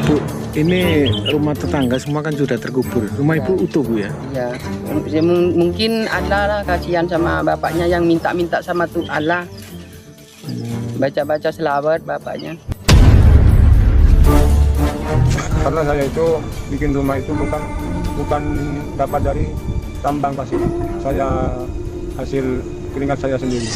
Bu, ini rumah tetangga semua kan sudah terkubur. Rumah Ya. Ibu utuh, Bu ya? Ya, mungkin ada lah kasihan sama bapaknya yang minta-minta sama tuh Allah. Baca-baca selawat bapaknya. Karena saya itu bikin rumah itu bukan dapat dari tambang pasir. Saya hasil keringat saya sendiri.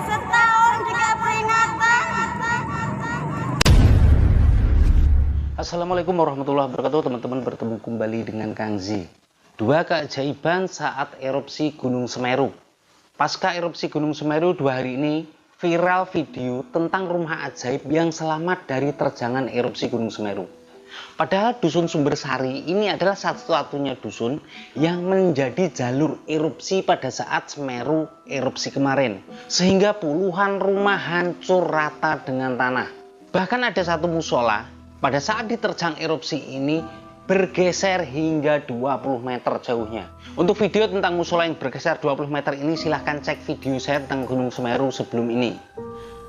Setahun juga peringatan. Assalamualaikum warahmatullahi wabarakatuh, teman-teman. Bertemu kembali dengan Kang Z. Dua keajaiban saat erupsi Gunung Semeru. Pasca erupsi Gunung Semeru 2 hari ini viral video tentang rumah ajaib yang selamat dari terjangan erupsi Gunung Semeru. Padahal dusun Sumbersari ini adalah satu-satunya dusun yang menjadi jalur erupsi pada saat Semeru erupsi kemarin. Sehingga puluhan rumah hancur rata dengan tanah. Bahkan ada satu musola pada saat diterjang erupsi ini bergeser hingga 20 meter jauhnya. Untuk video tentang musola yang bergeser 20 meter ini silahkan cek video saya tentang Gunung Semeru sebelum ini.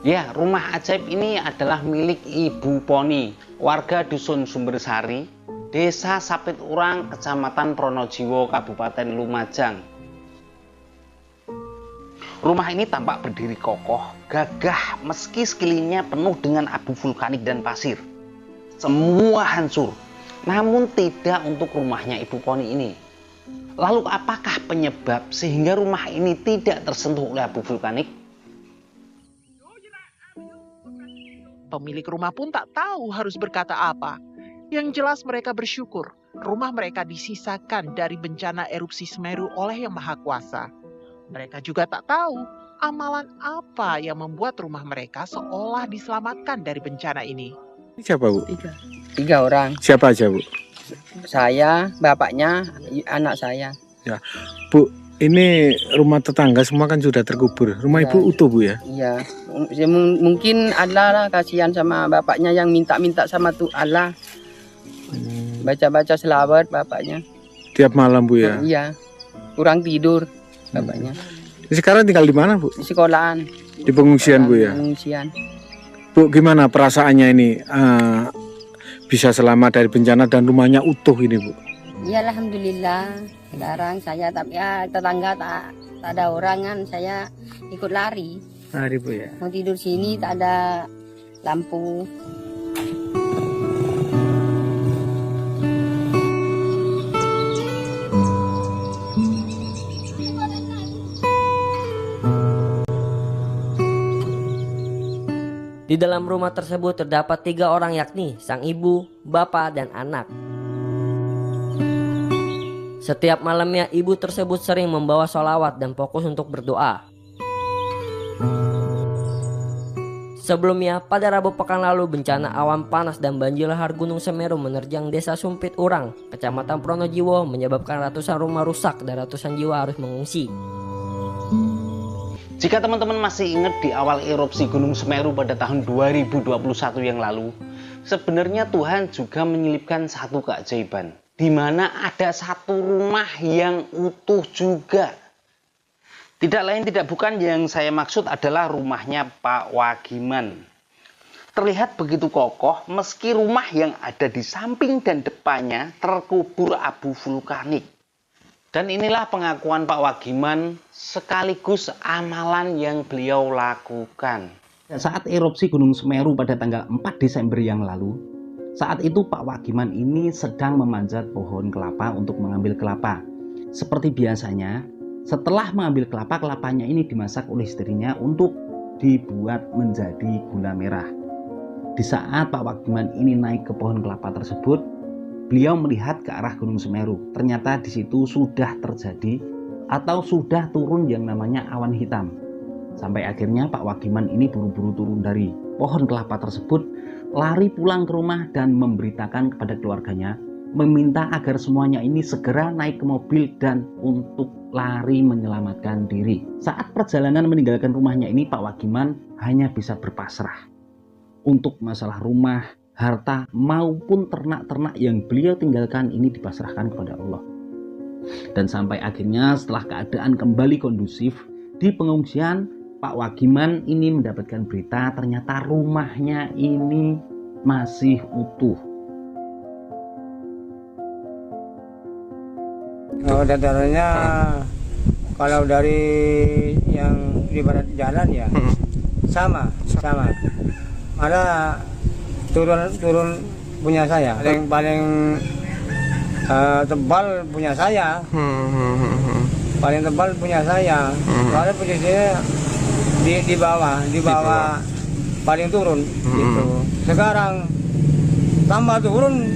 Ya, rumah ajaib ini adalah milik Ibu Poni, warga dusun Sumbersari, Desa Sapit Urang, Kecamatan Pronojiwo, Kabupaten Lumajang. Rumah ini tampak berdiri kokoh, gagah meski sekelilingnya penuh dengan abu vulkanik dan pasir. Semua hancur, namun tidak untuk rumahnya Ibu Poni ini. Lalu apakah penyebab sehingga rumah ini tidak tersentuh oleh abu vulkanik? Pemilik rumah pun tak tahu harus berkata apa. Yang jelas mereka bersyukur rumah mereka disisakan dari bencana erupsi Semeru oleh Yang Maha Kuasa. Mereka juga tak tahu amalan apa yang membuat rumah mereka seolah diselamatkan dari bencana ini. Siapa, Bu? Tiga orang. Siapa aja, Bu? Saya, bapaknya, anak saya. Bu, ini rumah tetangga semua kan sudah terkubur. Rumah Ya. Ibu utuh, Bu ya? Iya, mungkin ada lah kasihan sama bapaknya yang minta-minta sama tuh Allah. Baca-baca selawat bapaknya. Tiap malam, Bu ya? Iya, kurang tidur bapaknya. Sekarang tinggal di mana, Bu? Di sekolahan. Di pengungsian, Bu ya? Pengungsian. Bu, gimana perasaannya ini bisa selamat dari bencana dan rumahnya utuh ini, Bu? Ya alhamdulillah. Sekarang saya tapi tetangga tak ada orang kan, saya ikut lari. Hari, Bu ya? Mau tidur sini tak ada lampu. Di dalam rumah tersebut terdapat 3 orang, yakni sang ibu, bapak, dan anak. Setiap malamnya ibu tersebut sering membawa sholawat dan fokus untuk berdoa. Sebelumnya, pada Rabu pekan lalu bencana awan panas dan banjir lahar Gunung Semeru menerjang Desa Sumpit Urang, Kecamatan Pronojiwo, menyebabkan ratusan rumah rusak dan ratusan jiwa harus mengungsi. Jika teman-teman masih ingat di awal erupsi Gunung Semeru pada tahun 2021 yang lalu, sebenarnya Tuhan juga menyelipkan satu keajaiban, di mana ada satu rumah yang utuh juga. Tidak lain tidak bukan yang saya maksud adalah rumahnya Pak Wagiman. Terlihat begitu kokoh meski rumah yang ada di samping dan depannya terkubur abu vulkanik. Dan inilah pengakuan Pak Wagiman sekaligus amalan yang beliau lakukan. Saat erupsi Gunung Semeru pada tanggal 4 Desember yang lalu, saat itu Pak Wagiman ini sedang memanjat pohon kelapa untuk mengambil kelapa. Seperti biasanya, setelah mengambil kelapa, kelapanya ini dimasak oleh istrinya untuk dibuat menjadi gula merah. Di saat Pak Wagiman ini naik ke pohon kelapa tersebut, beliau melihat ke arah Gunung Semeru. Ternyata di situ sudah terjadi atau sudah turun yang namanya awan hitam. Sampai akhirnya Pak Wagiman ini buru-buru turun dari pohon kelapa tersebut, lari pulang ke rumah dan memberitakan kepada keluarganya meminta agar semuanya ini segera naik ke mobil dan untuk lari menyelamatkan diri. Saat perjalanan meninggalkan rumahnya ini, Pak Wagiman hanya bisa berpasrah untuk masalah rumah, harta maupun ternak-ternak yang beliau tinggalkan ini dipasrahkan kepada Allah. Dan sampai akhirnya setelah keadaan kembali kondusif di pengungsian, Pak Wagiman ini mendapatkan berita ternyata rumahnya ini masih utuh. Oh, datarnya kalau dari yang di barat jalan ya sama. Malah turun punya saya. Paling tebal punya saya. Paling tebal punya saya. Soalnya posisinya di bawah paling turun gitu. Sekarang tambah turun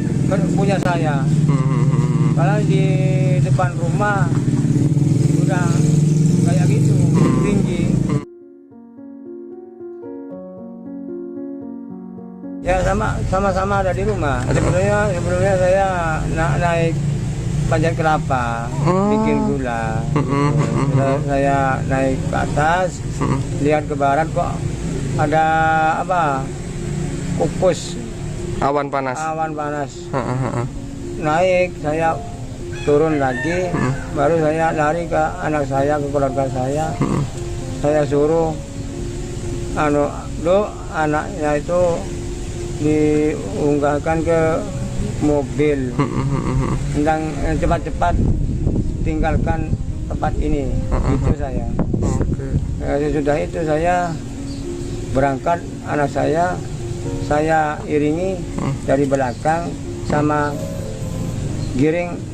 punya saya. Kalau di depan rumah udah kayak gitu tinggi. Ya sama-sama ada di rumah. Sebelumnya saya naik panjat kelapa, bikin gula. Saya naik ke atas, lihat ke barat kok ada apa? Kupus. Awan panas. Naik, saya turun lagi, baru saya lari ke anak saya, ke keluarga saya. Saya suruh anaknya itu diunggahkan ke mobil, tentang cepat-cepat tinggalkan tempat ini. Itu saya. Sesudah itu saya berangkat, anak saya iringi dari belakang sama giring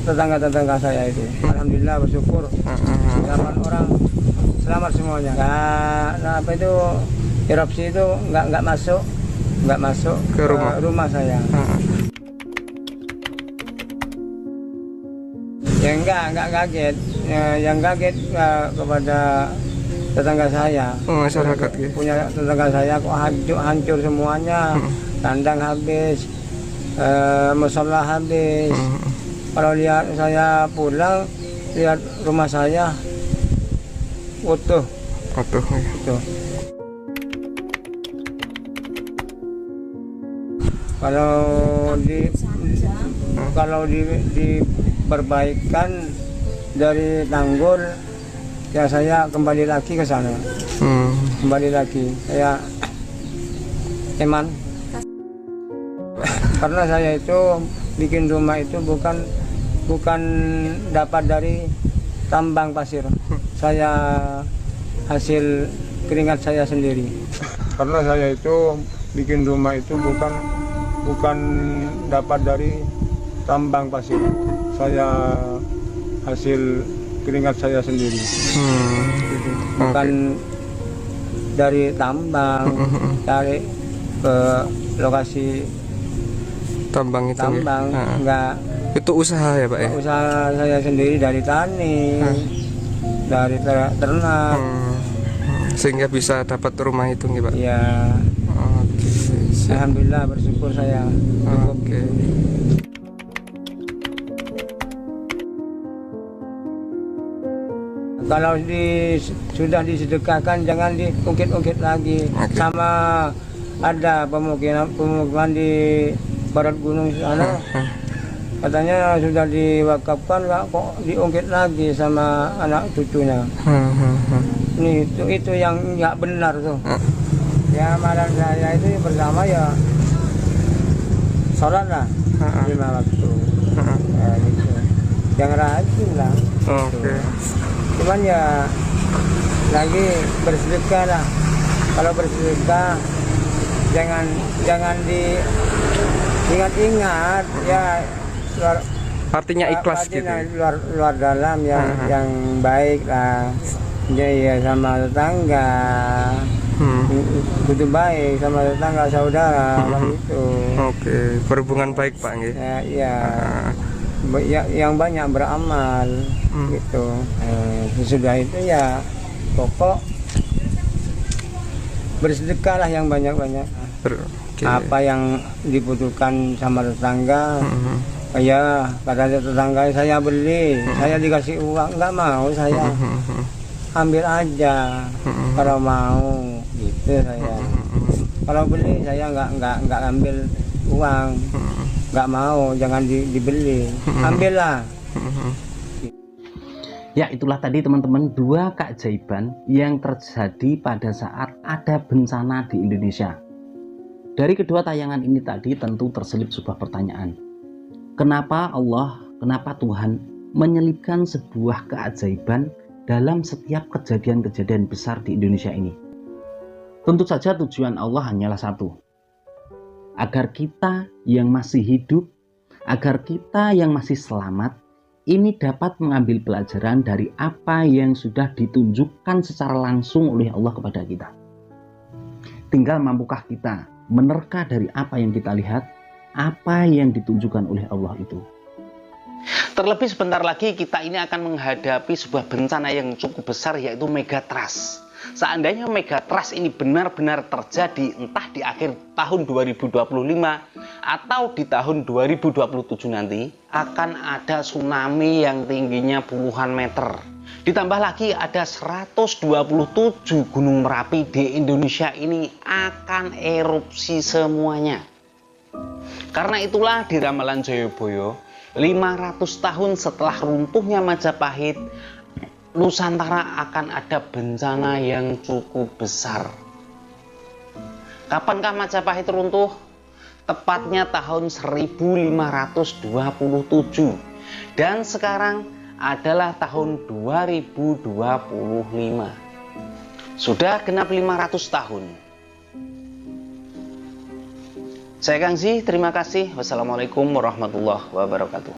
tetangga-tetangga saya itu. Alhamdulillah, bersyukur 8 orang selamat semuanya. Apa itu erupsi itu nggak masuk ke rumah saya. Ya nggak kaget. Yang kaget kepada tetangga saya. Masyarakat ya. Punya tetangga saya kok hancur semuanya. Kandang habis, musola habis. Kalau lihat saya pulang, lihat rumah saya utuh. Gitu. Kalau diperbaikan dari Tanggul, ya saya kembali lagi ke sana. Kembali lagi, saya eman. Karena saya itu bikin rumah itu bukan dapat dari tambang pasir. Saya hasil keringat saya sendiri. Karena saya itu bikin rumah itu bukan dapat dari tambang pasir. Saya hasil keringat saya sendiri. Bukan dari tambang, cari ke lokasi tambang itu. Enggak. Itu usaha ya Pak ya? Usaha saya sendiri dari tani, dari ternak. Sehingga bisa dapat rumah itu nih Pak? Iya. Oke. Alhamdulillah, bersyukur saya. Oke. Kalau sudah disedekahkan jangan diungkit-ungkit lagi. Sama ada pemukiman di barat gunung sana. Katanya sudah diwakafkan, kok diungkit lagi sama anak cucunya. Ini itu yang nggak benar tuh. Ya malam saya itu bersama ya sholat lah 5 waktu. Ya, gitu. Yang rajin lah. Oke. Cuman ya lagi bersedekah lah. Kalau bersedekah jangan diingat-ingat ya. Artinya ikhlas gitu. Luar dalam yang baik lah. Ya sama tetangga. Itu baik sama tetangga saudara gitu. Oke, berhubungan baik Pak nggih. Ya, yang banyak beramal gitu. Sesudah itu ya pokok bersedekah lah yang banyak-banyak. Oke. Apa yang dibutuhkan sama tetangga, ya kata tetangga saya beli, saya dikasih uang, nggak mau, saya ambil aja kalau mau, gitu saya. Kalau beli saya nggak ambil uang, nggak mau, jangan dibeli, ambillah. Ya, itulah tadi teman-teman 2 keajaiban yang terjadi pada saat ada bencana di Indonesia. Dari kedua tayangan ini tadi tentu terselip sebuah pertanyaan. Kenapa Allah, kenapa Tuhan menyelipkan sebuah keajaiban dalam setiap kejadian-kejadian besar di Indonesia ini? Tentu saja tujuan Allah hanyalah satu. Agar kita yang masih hidup, agar kita yang masih selamat, ini dapat mengambil pelajaran dari apa yang sudah ditunjukkan secara langsung oleh Allah kepada kita. Tinggal mampukah kita menerka dari apa yang kita lihat, apa yang ditunjukkan oleh Allah itu. Terlebih sebentar lagi kita ini akan menghadapi sebuah bencana yang cukup besar, yaitu megatrust. Seandainya megatrust ini benar-benar terjadi entah di akhir tahun 2025 atau di tahun 2027 nanti, akan ada tsunami yang tingginya puluhan meter. Ditambah lagi ada 127 gunung Merapi di Indonesia ini akan erupsi semuanya. Karena itulah di ramalan Jayabaya, 500 tahun setelah runtuhnya Majapahit, Nusantara akan ada bencana yang cukup besar. Kapankah Majapahit runtuh? Tepatnya tahun 1527. Dan sekarang adalah tahun 2025. Sudah genap 500 tahun. Saya Kang Zi, terima kasih. Wassalamualaikum warahmatullahi wabarakatuh.